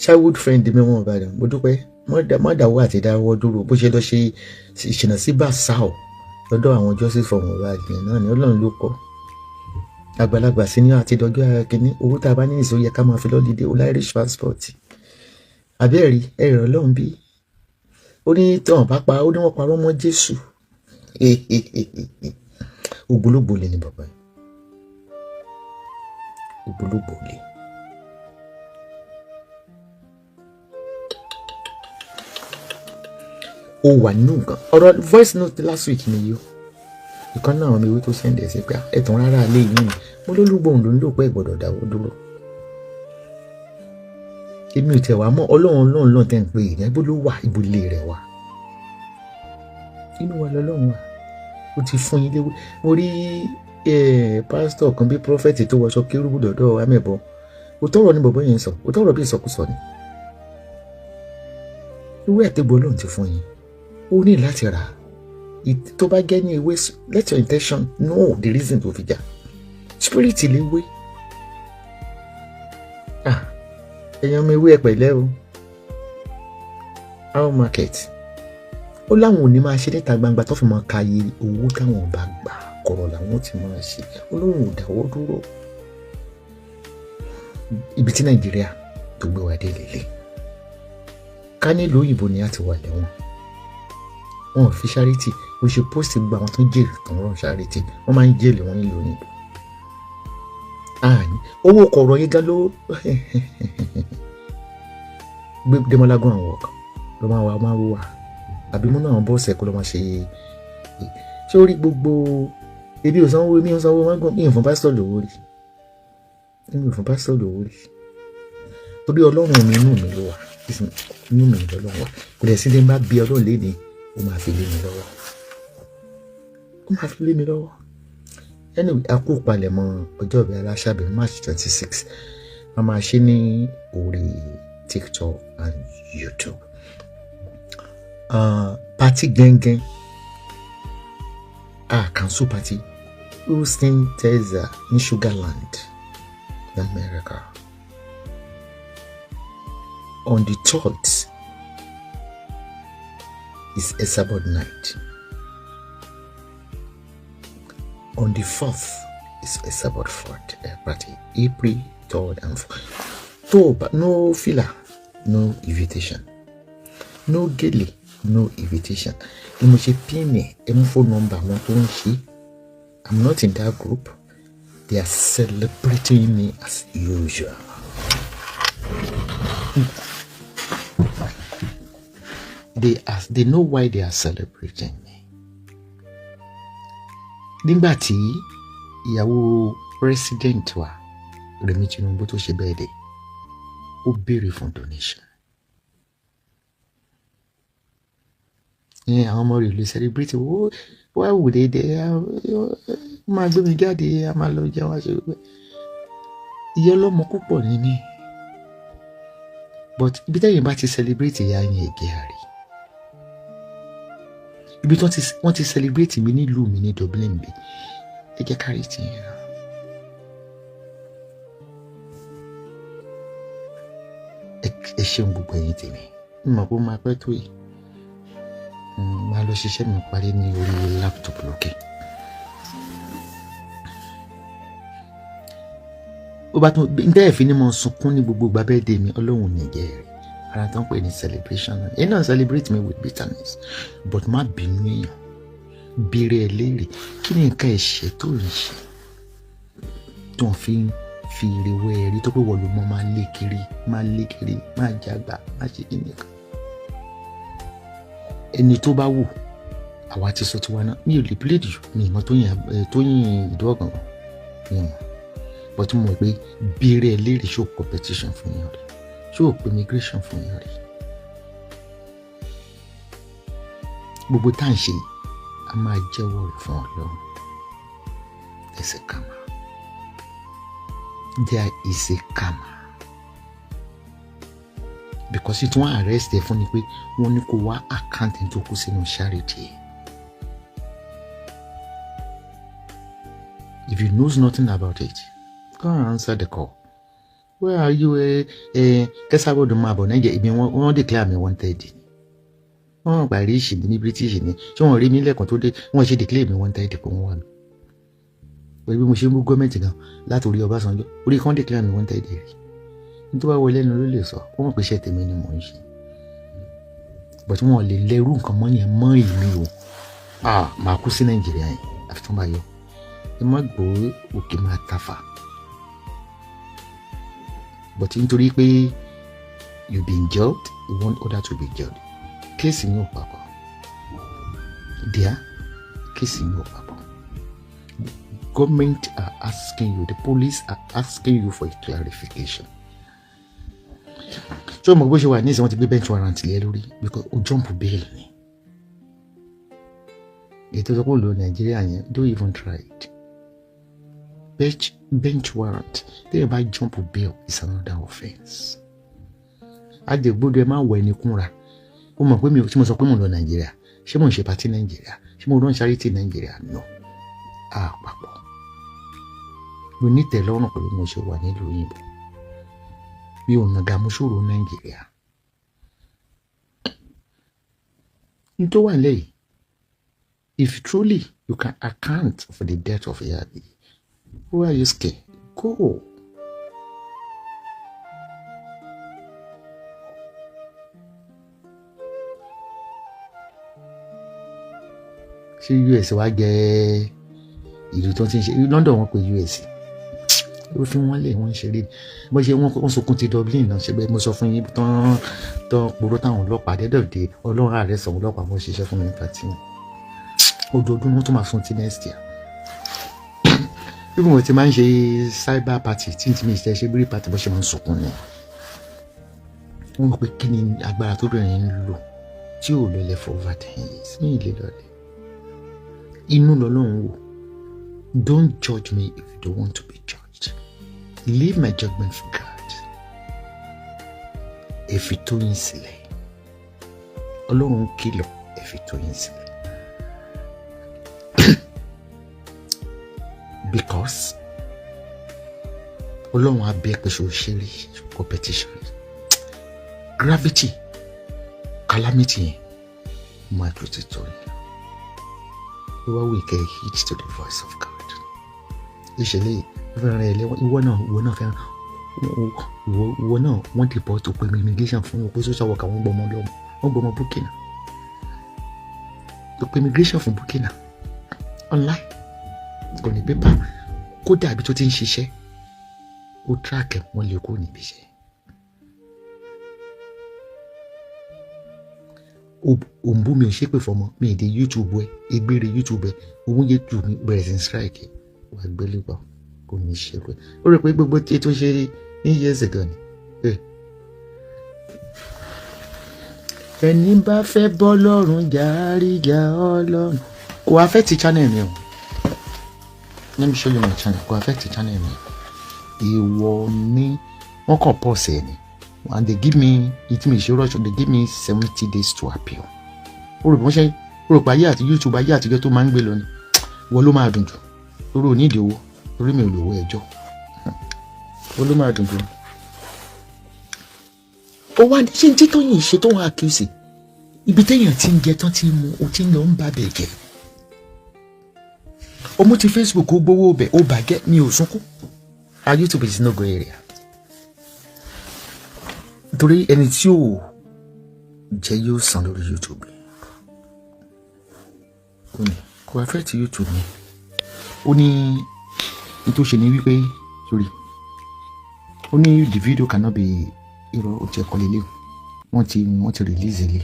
childhood friend mi wọn bá dẹ mo dúpẹ́ mọ́dàwọ́ àti dáwọ́ dúró bó ṣe lọ ṣe ìṣìnà sí Bàṣáò lọ́dọ̀ àwọn justice for Mohbad náà ni Ọlọ́run ló kọ́ àgbàlagbà sí ní àti dọ́jọ́ kínní owó tá a bá ní ìṣó yẹ ká máa fi lọ́lídé o Irish passport àbẹ́ẹ̀rí ẹ̀rọ Ọlọ́run bí ó ní tọ́wọ̀n bá pa ó ní wọ́n parọ́ mọ́ Jésù ògbólógbò lè ní bàbá yìí ògbólógbò lè. ó wà nínú nǹkan ọ̀rọ̀ voice note last week ni yìí ìkan náà mi ìwé tó sẹ́ndẹ̀ sí pé ẹ̀tàn rárá lé yìí ni mo lólúgbòhùn ló ń lò pé ìgbọ̀dọ̀ dáwọ́ dúró èmi ò tẹ̀ wá mọ́ ọlọ́run tẹ̀ ń pè é níbo ló wà ibo ilé rẹ̀ wà inú wa lọ́lọ́run wà ó ti fún yín léwu mo rí pásítọ̀ kan bí prọfẹ̀tì tó wọṣọ kérúbù dọ̀dọ̀ amẹ́bọ òtọ́rọ̀ ni bọ̀bọ́ yẹn sọ òtọ́rọ̀ bí ìsọkúsọ ni ìwé àtẹ̀gbọ́ ọlọ́run ti fún yín ó ní láti rà tó bá gẹ́ ní ewé let your intention know the reason tó fi jà spirit léwé ẹ̀yàn ọmọ ewé ẹ̀ pẹ̀lẹ́ o our market ó láwọn ò ní máa ṣe níta gbangba tó fi máa ka iye owó táwọn bá gbà kọ̀rọ̀ làwọn ti máa ṣe olóhùn ò dáwọ́ dúró ibi tí Nàìjíríà tó gbé wa dé lélẹ̀ ká nílùú òyìnbó ni a ti wà lẹ́wọ̀n wọn ò fi charity o ṣe post gba àwọn tó ń jèrè tó ń rán charity wọn máa ń jèrè wọn nílùú òyìnbó owó kọ̀ọ̀rọ̀ yín gan ló gbé Démọ́lágún àwọn ọ̀kan ló máa wà àbí múnú àwọn bọ́ọ̀sì ẹ̀kọ́ ló máa ṣe ṣé ó rí gbogbo ebi ò sanwó mi ò sanwó wọn gbọ́n mi ò fún pásítọ̀ lówó rí torí Ọlọ́run mi inú mi ló wà inú mi lọ́lọ́run wà kò lè sí ní bá bí Ọlọ́run lé ní ó máa fi lé mi lọ́wọ́ anyway a kú palẹ̀mọ́ ọjọ́ ìbí Aláṣàbí March 26 a máa ṣe ní orí TikTok and YouTube party gẹ́ngẹ́n council party Houston Texas ní Sugarland America on the 3rd is a Sabbath night. On the 4th is a Sabbath party. April 3rd and 4th. No filler, no invitation. No gele, no invitation. Mo ṣe pin me, phone number wọn tó ń ṣe. I'm not in that group. They are celebrating me as usual. They know why they are celebrating me. Nígbà tí ìyàwó president wa Rẹ̀mí Tinubu tó ṣe bẹ́ẹ̀ dé ó béèrè fún donation. Àwọn ọmọ rẹ̀ lè celebrate why would they máa gbé mi jáde a máa lọ jẹun àṣẹ wípé ìyá ọlọ́mọ púpọ̀ ní mí but ibi tẹ́yìn bá ti celebrate ìyá yẹn ẹ̀gẹ́ àrí ibi tí wọ́n ti celebrate mi nílùú mi ní Dublin bí ẹ jẹ́ kárí ti yẹn náà. ẹ ṣeun gbogbo ẹ̀yin tèmi mọ̀ pé ó máa pẹ́ tó yìí máa lọ ṣiṣẹ́ mi parí ní orí laptop lókè. ó bá tún bẹ́ẹ̀ fi ní mo sunkún ní gbogbo ìgbà bẹ́ẹ̀ dé mi Ọlọ́run ní jẹ́ rí ara tó ń pè ní celebration náà ẹ náà celebrate me with bitterness but má bínú èèyàn béèrè ẹ léèrè kí ni nǹkan ẹ̀ṣẹ̀ tó ń ṣe tó ń fi ire wẹ́ ẹ rí tó pé wọ́n ló mọ́ máa lé kiri máa jágbà má ṣe kí nìkan ẹni tó bá wù àwa ti sọ tiwa náà mi ò lè play jù mi ìmọ̀ tó yìn ìdúró gangan mi ò mọ̀ but mo mọ̀ pé béèrè ẹ léèrè show competition fún yín rẹ̀ show immigration fún yín rẹ̀ gbogbo tá à ń ṣe a máa jẹ́wọ́ rẹ̀ fún Ọlọ́run there's a karma there is a karma because tí wọ́n arrest ẹ fún ni pé wọ́n ní kó wá account tó kú sínú charity. If you knows nothing about it, go and answer the call. Where are you? Kẹsàbọ̀ dùn máa bọ̀ Nàìjíríà ibi wọ́n declare me wanted. Wọ́n gba ríṣì ní British ni ṣé wọ́n rí mi lẹ́ẹ̀kan tó dé wọ́n ṣe declare me wanted kó wọ́n wà mí. Pẹ̀lú bí mo ṣe ń bú gọ́ọ̀mẹ̀ntì gan láti orí Ọbásanjọ́ orí kan declare me wanted rí. Nítorí wá wọlé ẹnu ló lè sọ wọ́n mọ̀ pé iṣẹ́ tèmi ni mò ń ṣe. But wọ́n lè lẹ́rú nǹkan mọ́ yẹn mọ́ ìlú o. Màá kú sí Nàìjíríà yẹn àfi tó ń bá yọ. Ẹ má gbọ́ òkè máa tafa. But nítorí pé you been jailed, you want others to be jailed. Kéèsì yín ò papọ̀. Díà, kéèsì yín ò papọ̀. Government are asking you, the police are asking you for a clarification. So mo bó ṣe wà ní ìsìn wọ́n ti gbé bench warrant lé lórí because o jump bail ni. Ètò ìsọpọ̀ lò Nàìjíríà yẹn don't even try it. Bench warrant téèyàn bá jump bail is another offence. Àjẹgbọ́dọ̀ ẹ máa wọ ẹni kúnra ó mọ̀ pé mi ò tí mo sọ pé mo lọ Nàìjíríà ṣé mo ń ṣe party Nàìjíríà ṣé mo run charity Nàìjíríà no papọ̀ mo ní tẹ́lọ́rùn pẹ̀lú mo ṣe wà nílùú òyìnbó bí ò nàgà mo ṣòro Nàìjíríà ní tó wà lẹ́yìn if truly you can account for the death of Yabi who are you scared go. Ṣé US wá jẹ́ ìlú tó ti ń ṣe London wọn pé US ó fi wọ́n lé wọ́n ṣeré bó ṣe wọ́n sunkún ti Dublin náà ṣe bẹ́ẹ̀ mo sọ fún yín tán pòrò táwọn ọlọ́pàá dẹ́dọ̀dẹ́ ọlọ́run ààrẹ sọ̀rọ̀ ọlọ́pàá mo ṣiṣẹ́ fún mi nípa tí ojoojúmọ́ wọ́n tún máa sun ti next year bí mo ti máa ń ṣe cyber party tí n ti mi ṣe bírí party bó ṣe máa ń sunkún ni wọ́n mọ̀ pé kí ni agbára tó bẹ̀rẹ̀ ń lò tí ò lọlẹ̀ for over 10 years ní ilé lọlẹ̀ inú lọ́lọ́run wò don't judge me if you don't want to be judged leave my judgment for God ẹ fi tó yín sílẹ̀ ọlọ́run kìlọ̀ ẹ fi tó yín sílẹ̀ because ọlọ́run á bẹ́ẹ̀ pé ṣe òṣèré competition gravity calamity yẹn máa tó ti tọ́ yẹn. Wá wí kẹ́ heed to the voice of God. Ìṣẹ̀lẹ̀ fẹ́ràn ẹ̀ lẹ́wọ̀n ìwọ náà fẹ́ràn ìwọ náà wọ́n deport to immigration fún òpó social worker wọ́n gbọmọ lọ́mọ wọ́n gbọmọ Burkina tó pé immigration fún Burkina online kò ní pépà kó dàbí tó ti ń ṣiṣẹ́ ó track ẹ̀ wọ́n lè kó níbi iṣẹ́. Òǹbù mi ò ṣépè fọmọ mi èdè YouTube ẹ egbére YouTube ẹ owó YouTube mi bẹ̀rẹ̀ sí strike wà gbélébọ̀ kò ní ṣe pé ó rò pé gbogbo tí tó ṣe ní years ago ni. Ẹni bá fẹ́ bọ́ lọ́rùn jàríjà ọlọ́run kò affect channel mi o let me show you my channel kò affect channel mi ìwọ ni wọ́n kàn pause ẹ̀ ni. And they give me it me sure they give me 70 days to appeal. Ó rò pé ayé àti YouTube ayé àtijọ́ tó máa ń gbé lọ ni wọ́n ló máa dùn jù lórí onídìí owó lórí mi ò lówó ẹjọ́ wọ́n ló máa dùn jù. Ó wá ní ṣé tí tó yìn ṣe tó ń accuse ibi téèyàn ti ń jẹ tán ti mu ó ti ń lọ ń bá bẹ̀ jẹ́ ọmọ ti Facebook ó gbowó bẹ̀ ó bàjẹ́ mi ò sunkún YouTube is no go area. Torí ẹni tí ò jẹ́ yóò san lórí YouTube ó ní kò affect YouTube ni ó ní nítorí ṣe ni wípé sorry ó ní the video cannot be irọ́ ó ti ẹ̀kọ́ lélẹ̀ wọ́n ti release ilé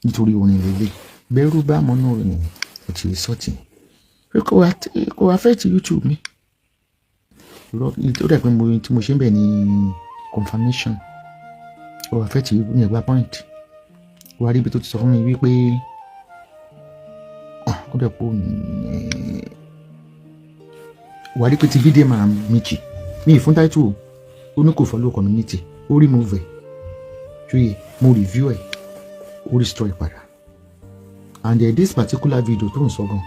nítorí orin lélẹ̀ bẹ́rù bá mọ́nú orin ó ti rí sọ́ọ̀tì kò affect YouTube mi ìtòrí ẹ̀ pé tí mo ṣe ń bẹ̀ ní confirmation ó affect mi ẹ̀gbá point wà rí ibi tó ti sọ fún mi wípé ó dẹ̀ pọ̀ wà rí pé ti fídíò máa méjì ní ìfún táìtù ó ní kò follow community ó remove ẹ̀ ṣóyè mo review ẹ̀ ó restore padà and this particular video tó ń sọ gan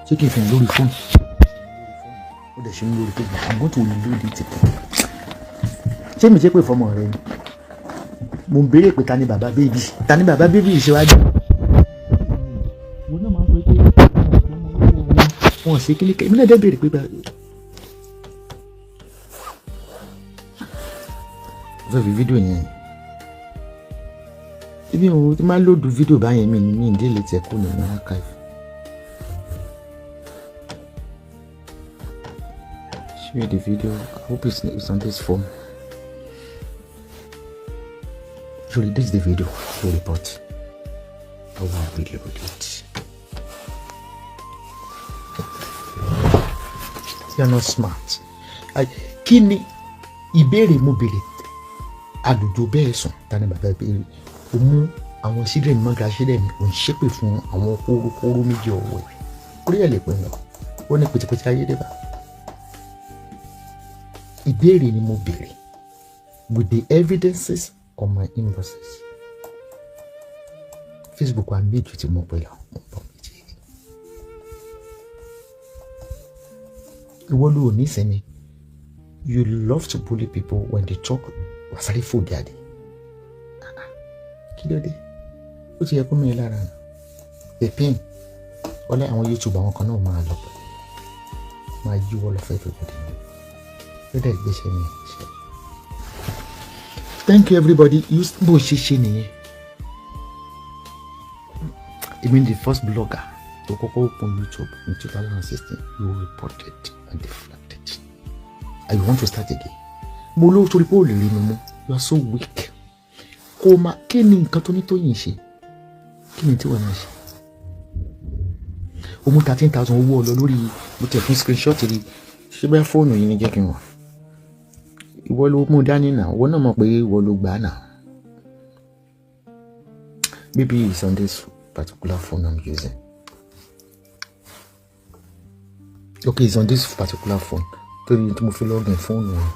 ṣé kí n fi hàn lórí fóònù ó dẹ̀ ṣe ń lórí Facebook. I'm going to reload it. ṣé mi ṣe pé fọmọ rẹ ni mo ń béèrè pé ta ni bàbá bébí ìṣèwádìí mo náà máa ń pè pé wọn ṣe kíní kẹ èmi náà dẹ́ béèrè pé fẹ́ fi fídíò yẹn ibi òun ti máa lòdù fídíò báyẹn mi ní ìdílé tẹ kó nínú archive. Share the video. I hope it's on this phone. Surely this is the video for report. I will reload it. You are not smart. Kí ni ìbéèrè mo béèrè àdùjọ bẹ́ẹ̀ sùn tani bàbá béèrè o mú àwọn sílẹ̀ ní mọ́gà sílẹ̀ mi ò ń ṣépè fún àwọn kóró méjì ọ̀wọ́ ẹ̀ orí ẹ̀ lè pè mí ó ní pètèpètè ayédèbà. Ìbéèrè ni mo béèrè with the evidences on my inboxes. Facebook wa méjì tí mo pè lọ mo bọ̀ méjì. Ìwọ ló ní ìsinmi. You love to bully people when they talk wasari fò jáde. Kí ló dé? Ó ti yẹ kó mi lára nà. Pepin ọlẹ́ àwọn YouTube àwọn kan náà máa lọ pẹ̀lú máa yíwọ́ lọ fẹ́ fi bọ̀dé mi. Lọ́dẹ̀ ìgbésẹ̀ mi ṣe. Thank you everybody. Bó ṣe ṣe nìyẹn. Even the first blogger to kọ́kọ́ open YouTube in 2016 you reported and deflected. And you want to start again. Mo ló torí pé ó lè rí mi mú. You are so weak. Kó máa kí ni nǹkan tó ní tó yìn ṣe? Kí ni tí wọ́n náà ṣe? O mú 13,000 owó ọlọ lórí mo tẹ̀ fún screenshot rí. Ṣé bẹ́ẹ̀ fóònù yìí ni jẹ́ kí n wọ̀? Ìwọ ló mú dání náà. Ìwọ náà mọ̀ pé ìwọ ló gbà náà. Maybe it's on this particular phone I'm using. Okay, it's on this particular phone. Torí tí mo fi login fóònù wọn.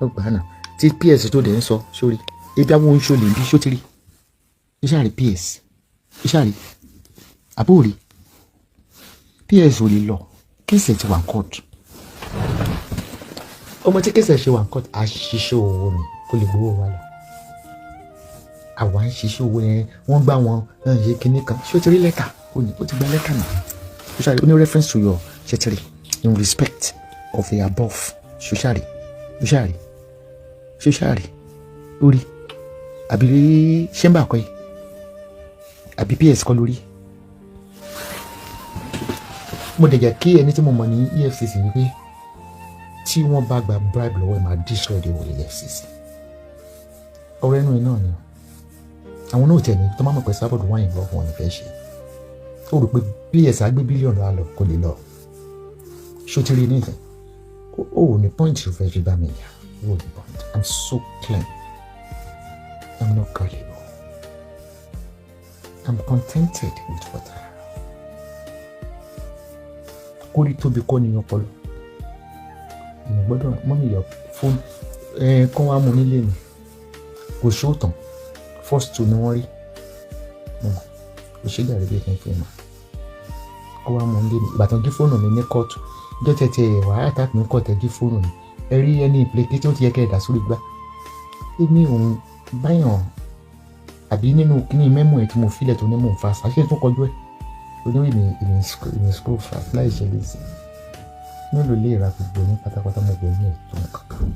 Ó gbà náà. Tí PS tó dẹ̀ ń sọ sórí. Ebi àwọn oṣù lè bí ṣó ti rí. Iṣẹ́ àrí PS. Iṣẹ́ àrí. Àbúrò PS ò lè lọ. Kéèsì ti wà court. Ọmọ tí kéèsì ṣe wà court a ṣiṣẹ́ owó ni kó lè gbowó wa lọ. Àwa ń ṣiṣẹ́ owó yẹn wọ́n gbá wọn ṣe kinní kan. Ṣé o ti rí lẹ́tà? Ó ti gba lẹ́tà náà. Iṣẹ́ àrí ó ní reference to your ṣẹ́tìrì in respect of the above. Ṣùṣàrí. Ṣùṣàrí. Ṣùṣàrí. Lórí. Àbí ṣẹ́mbà kọ́ yìí. Àbí PS kọ́ lórí. Mo dẹ̀ jẹ́ kí ẹni tí mo mọ̀ ní EFCC ni pé tí wọ́n bá gba bribe lọ́wọ́ ẹ̀ máa destroy the whole EFCC. Ọ̀rọ̀ ẹnu iná ni àwọn náà tẹ̀ ní tó máa mọ̀ pé sábọ̀dù wáyé lọ́wọ́ wọn fẹ́ ṣe. Ó rò pé PS á gbé bílíọ̀nù á lọ kó lè lọ. Ṣó ti rí nífẹ̀ẹ́? Ó ò ní point tó fẹ́ fi bá mi yà. Ó ò ní point. I'm so clean. I'm not gullible. I'm contented with what I have. Kórí tóbi kọ́ ni ọpọlọ. Mo gbọ́dọ̀ mọ́mí yọ fóònù kán wá mú nílé mi. Kò ṣó tán. First two ni wọ́n rí. Kò ṣe dàrí bí ẹ̀kẹ́ fún mi. Kó wá mú nílé mi. Ìbátan gí fóònù mi ní kóòtù. Ìjọ́ tẹ̀tẹ̀ wàhálà tàbí ní kóòtù ẹ̀ gí fóònù mi. Ẹ rí ẹni ìpìlẹ̀ tí ó ti yẹ kẹ́ ẹ̀dá sórí gbá. Èmi òun báyàn àbí nínú kíní mẹ́mọ̀ ẹ̀ tí mo fílẹ̀ tó ní mò ń fa ṣàṣẹ tó kọjú ẹ̀ oníwèé mi scroll fast láì ṣe lè sí mélòó lè ra gbogbo ní pátápátá mo bò ní ètò kankan.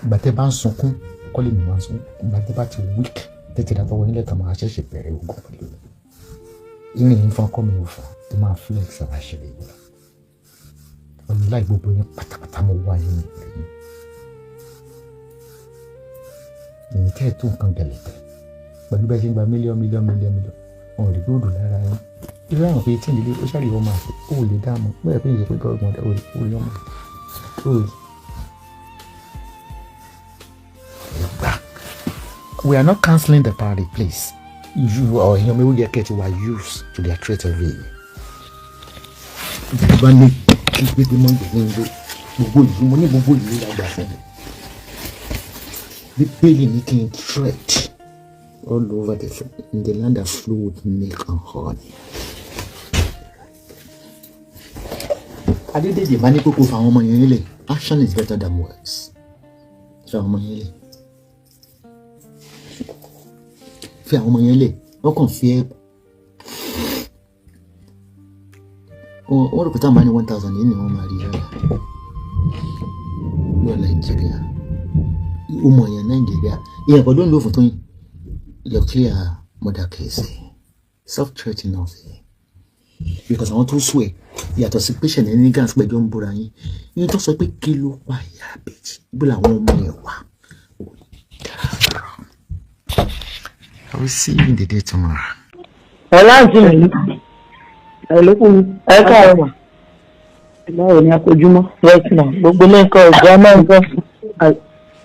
Ìgbà tẹ́ bá ń sunkún kọ́lé mi máa ń sunkún ìgbà tẹ́ bá ti weak tètè dàtọ̀ wọ nílẹ̀ kan máa ṣẹ̀ṣẹ̀ bẹ̀rẹ̀ ogun pẹ̀lú ìrìn yìí fún ọkọ mi ò fà tó máa flex ara ṣe lè yọ ọ̀nà láì gbogbo yín pátápátá mo wá yín lẹ́yìn. Èyí tẹ́ ẹ̀ tó nǹkan gẹ̀lẹ́tẹ̀ pẹ̀lú bẹ́ẹ̀ ṣe ń gba mílíọ̀nù wọn ò lè gbóòdù lára yín. Irú àwọn pé tí ìdílé ó ṣàríwọ́ máa ṣe ó lè dá mọ́ bẹ́ẹ̀ pé ìyẹn pé gọ́ọ̀gbọ̀n ó rí ọmọ we are not cancelling the party, please. You or èèyàn mi ó yẹ kẹ́ ti wà used to their threat every year. Ìjọba ní kí gbé mọ́ gbogbo ìlú mo ní gbogbo ìlú lágbà fún mi. Bíbélì ní kí n tread all over in the land that flow with milk and honey. Adédèjì bá ní kókó fún àwọn ọmọ yẹn lè. Action is better than words. Fi àwọn ọmọ yẹn lè. Fi àwọn ọmọ yẹn lè. Wọ́n kàn fi ẹ́. Wọ́n rò pé táwọn bá ní 1,000 yìí ni wọ́n máa rí rárá. Lọ Nàìjíríà. Ó mọ èèyàn Nàìjíríà. Ìyẹn pẹ̀lú òǹlò fún Tóyìn. You're clear mother case. Self-threatening of it. Because àwọn tó sùn ẹ̀ yàtọ̀ sí patient ẹni gans pẹ̀jọ́ ń bóra yín. Yín tó sọ pé kí ló pa ìyá àbèjì. Bí làwọn ọmọ ẹ̀ wà. I will see you in the day tomorrow. Ọláǹtì mi. Ẹ káàárọ̀ mà. Báwo ni akójúmọ́? Yes ma. Gbogbo ilé nǹkan ọ̀gá máa ń gbọ́.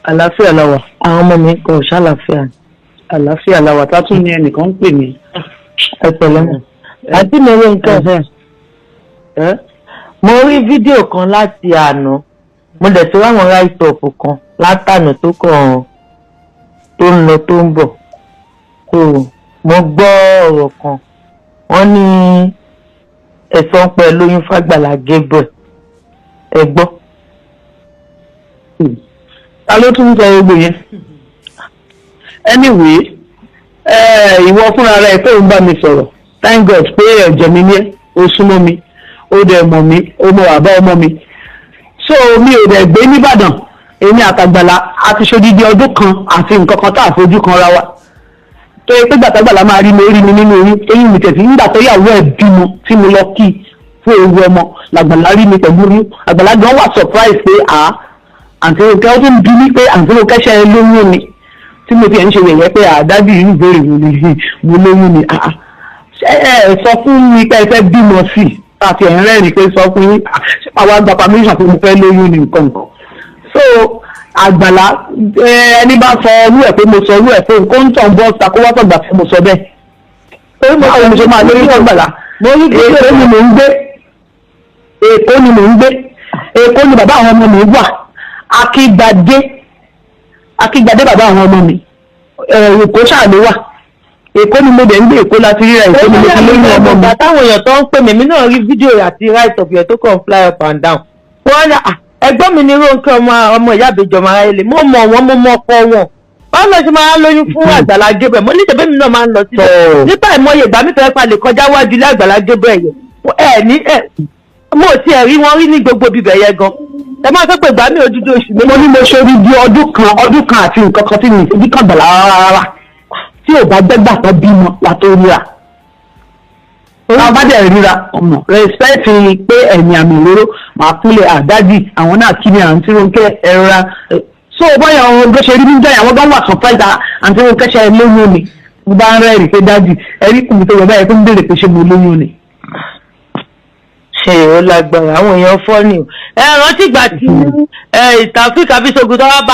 Àlàáfíà la wà. Àwọn ọmọ mi kò ṣàlàáfíà. Àlàáfíà la wà. Tá tún ní ẹnìkan ń pè mí. Ẹ pẹ̀lẹ́ mọ̀. Àti mi rí nǹkan. Mo rí fídíò kan láti àná. Mo dẹ̀ tó ráwọn write-up kan látànà tó kàn tó ń lọ tó ń bọ̀. Mo gbọ́ ọ̀rọ̀ kan. Wọ́n ní ẹ̀sán pẹ̀ lóyún f'Agbala Gabriel. Ẹ gbọ́. Ta ló tún ń sọ gbogbo yẹn? Anyway, ìwọ fúnra rẹ̀ tó ń bá mi sọ̀rọ̀. Thank God pé ẹ̀jẹ̀ mi ní ẹ́, ó súnmọ́ mi, ó dẹ̀ mọ̀ mí, ó mọ̀ bàbá ọmọ mi. So mi ò dẹ̀ gbé nìbàdàn, èmi àtàgbàlá a ti ṣodidi ọdún kan àti nǹkan kan tá a fojú kan ra wa. Tó yẹ pé gbàtàgbàlá máa rí mi nínú oyún, eyín mi tẹ̀sí nígbà tó yàwó ẹ̀ bímọ tí mo lọ kí fún ewu ọmọ làgbàlá rí mi pẹ̀lú oyún. Àgbàlá gan wà surprise pé àǹtí Rónkẹ́ ó tún bí mi pé àǹtí Rónkẹ́ ṣe lóyún ni. Tí mo ti ẹ̀ ń ṣe yẹ̀yẹ́ pé àdábì irú ìbéèrè mo lóyún ni. Sọ fún mi pé ẹ fẹ́ bímọ sí i àti ẹ̀ ń rẹ́rìn pé sọ fún yín àwọn àgbà permission pé mo fẹ́ lóyún ní nǹkan kan. So Àgbàlá ẹni bá sọ orú ẹ̀ pé mo sọ orú ẹ̀ pé nǹkan ń tàn bọ́ ta kó wá sọ̀gbà fún mo sọ bẹ́ẹ̀. Torí mo àwọn olùṣe máa lóyún Àgbàlá. Èkó ni mò ń gbé. Èkó ni bàbá àwọn ọmọ mi wà. Akígbadé bàbá àwọn ọmọ mi. Èkó ṣáà ló wà. Èkó ni mo dẹ̀ ń gbé Èkó láti ríra Èkó ni mo ti lóyún ọmọ mi. Táwọn èèyàn tó ń pè mí náà rí fídíò àti write-up yẹn tó kàn fly up and down. Wọ́n ní ẹgbọ́n mi ní Rónkẹ́ ọmọ ìyá àbèjì ọmọ aráyélé. Mo mọ̀ wọ́n, mo mọ̀ ọkọ wọn. Báwo ló ṣe máa lóyún fún Agbala Gabriel? Mo ní ìjọba mi náà máa ń lọ síbẹ̀. Nípa ìmọ̀ye ìgbà mi fẹ́ pa lè kọjá wájú ilé Agbala Gabriel yẹn. Mo ti rí wọn rí ní gbogbo bíbẹ̀ yẹn gan. Ẹ máa fẹ́ pé ìgbà mi òdúdó oṣù méjì. Mo ní mo ṣe di ọdún kan àti nǹkan kan tí mi ìfojú kan Àgbàlá rárá. Tí ò bá gbẹ́gbà tó bímọ látó ríra. Táwọn bá dẹ̀ ríra ọmọ respect pé ẹ̀yìn àmì òróró máa kúnlẹ̀ àdájì àwọn náà kí ni àǹtí Rónkẹ́ ẹ̀rọra. So bóyá àwọn ọgbẹ́ ṣe rí níjọ́ yẹn àwọn gan wà surprise àǹtí Rónkẹ́ ṣe lóyún ni. Mo bá ń rẹ́rìí pé dájì ẹ̀rí kùn tó yọ̀bá yẹn tó ń béèrè pé ṣé mo lóyún ni. Ṣé ó lágbára àwọn èèyàn fọ́ ni o. Rántí ìgbà tí Taofeek Abisogun tọ́wọ́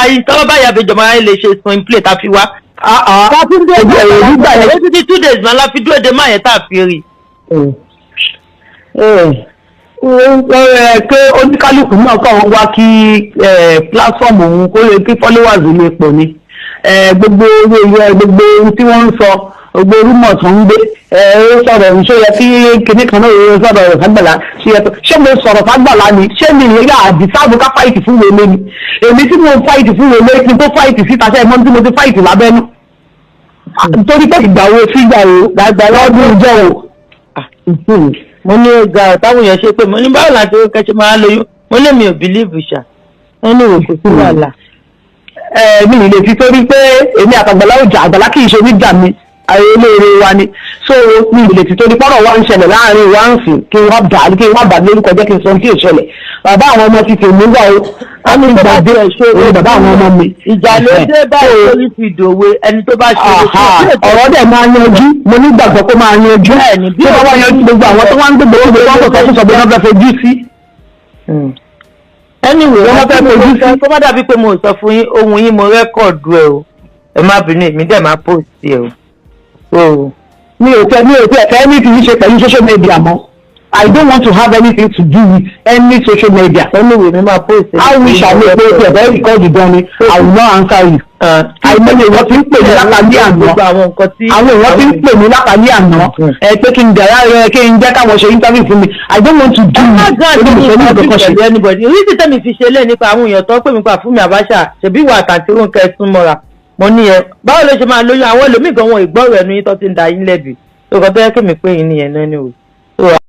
bá yàgbé ìjọba ayé lè ṣe swing play tá a fi wá. Káfíńdé nígbà yẹn ó ti di 2 days náà la fi dúró de máa yẹn tá a fi rí. Pé oníkálukú náà kàn wá kí platform òun kó lè kí followers lè pọ̀ ni. Gbogbo ohun tí wọ́n ń sọ gbogbo rúmọ̀ tó ń gbé ó sọ̀rọ̀ ṣé yẹ kí kinní kan náà ó sọ̀rọ̀ f'Agbala ṣé mo sọ̀rọ̀ f'Agbala ni ṣé mi ìyẹn yà àdìsáàbò ká fáìtì fún wọlé ni èmi tí mo fáìtì fún wọlé kí n tó fáìtì síta ṣe mọ́ tí mo ti fáìtì lábẹ́nú torí pé ìgbàwo sígbàwo Agbala ọdún ìjọ o. Mo ní ọgá táwọn èèyàn ṣe pé mo ní báwo láti ó kẹ́ṣe máa lóyún mo lè mi ò bìlíìfù ṣá wọ́n ní òkú sí wàhálà. Mi ì lè fi torí pé èmi àtàgbàlá ò jà Àgbàlá kì í ṣe oníjà mi ayélujára wa ni so mi ì lè fi torí pọ́nrọ̀ wa ń ṣẹlẹ̀ láàrin wa ń sìn kí wọ́n bà lórúkọ jẹ́ kí n sọ kí ò ṣẹlẹ̀ bàbá àwọn ọmọ ti tèmi wà ó wọ́n ní ìgbàdé ẹ̀ṣọ́ bàbá àwọn ọmọ mi. Ìjà ló dé báyìí lórí fi dòwe ẹni tó bá ṣe ọ̀rọ̀ dẹ̀ máa yanjú mo nígbàgbọ́ kó máa yanjú tó bá wá yanjú gbogbo àwọn tó wá ń gbogbo owó wọn kò sọ pé wọ́n fẹ́ fojú sí. Anyway wọ́n fẹ́ fojú sí kó má dàbí pé mo sọ fún yín ohun yín mo rẹ́kọ̀dù ẹ̀ o ẹ má bínú èmi dẹ̀ máa post ẹ̀ o. Mi ò tẹ́ ní ti ṣe pẹ̀lú social media mọ́ I don't want to have anything to do with any social media. Anyway, mi máa post. How we shall make it a very record you done it. I will not answer you. Àìmọye wọ́n ti ń pè mí lápàlí àná. Àwọn èèyàn ti ń pè mí lápàlí àná. Pé kí n dẹ̀rẹ́ kí n jẹ́ káwọn ṣe interview fún mi. I don't want to do it. Anybody. Oríṣi tẹ́mi fi ṣe lé nípa àwọn èèyàn tó pè mí pa fún mi Abacha. Ṣèbí ìwà àtàntí Rónkẹ́ sún mọ́ra. Mo ní ẹ. Báwo ló ṣe máa lóyún àwọn ẹlòmíì gan wọn ìgbọ́rọ̀ ẹnu yín tó ti ń da yín lẹ́bi. Tó kọ́ tó yẹ kí mi pé yín nìyẹn náà ni o.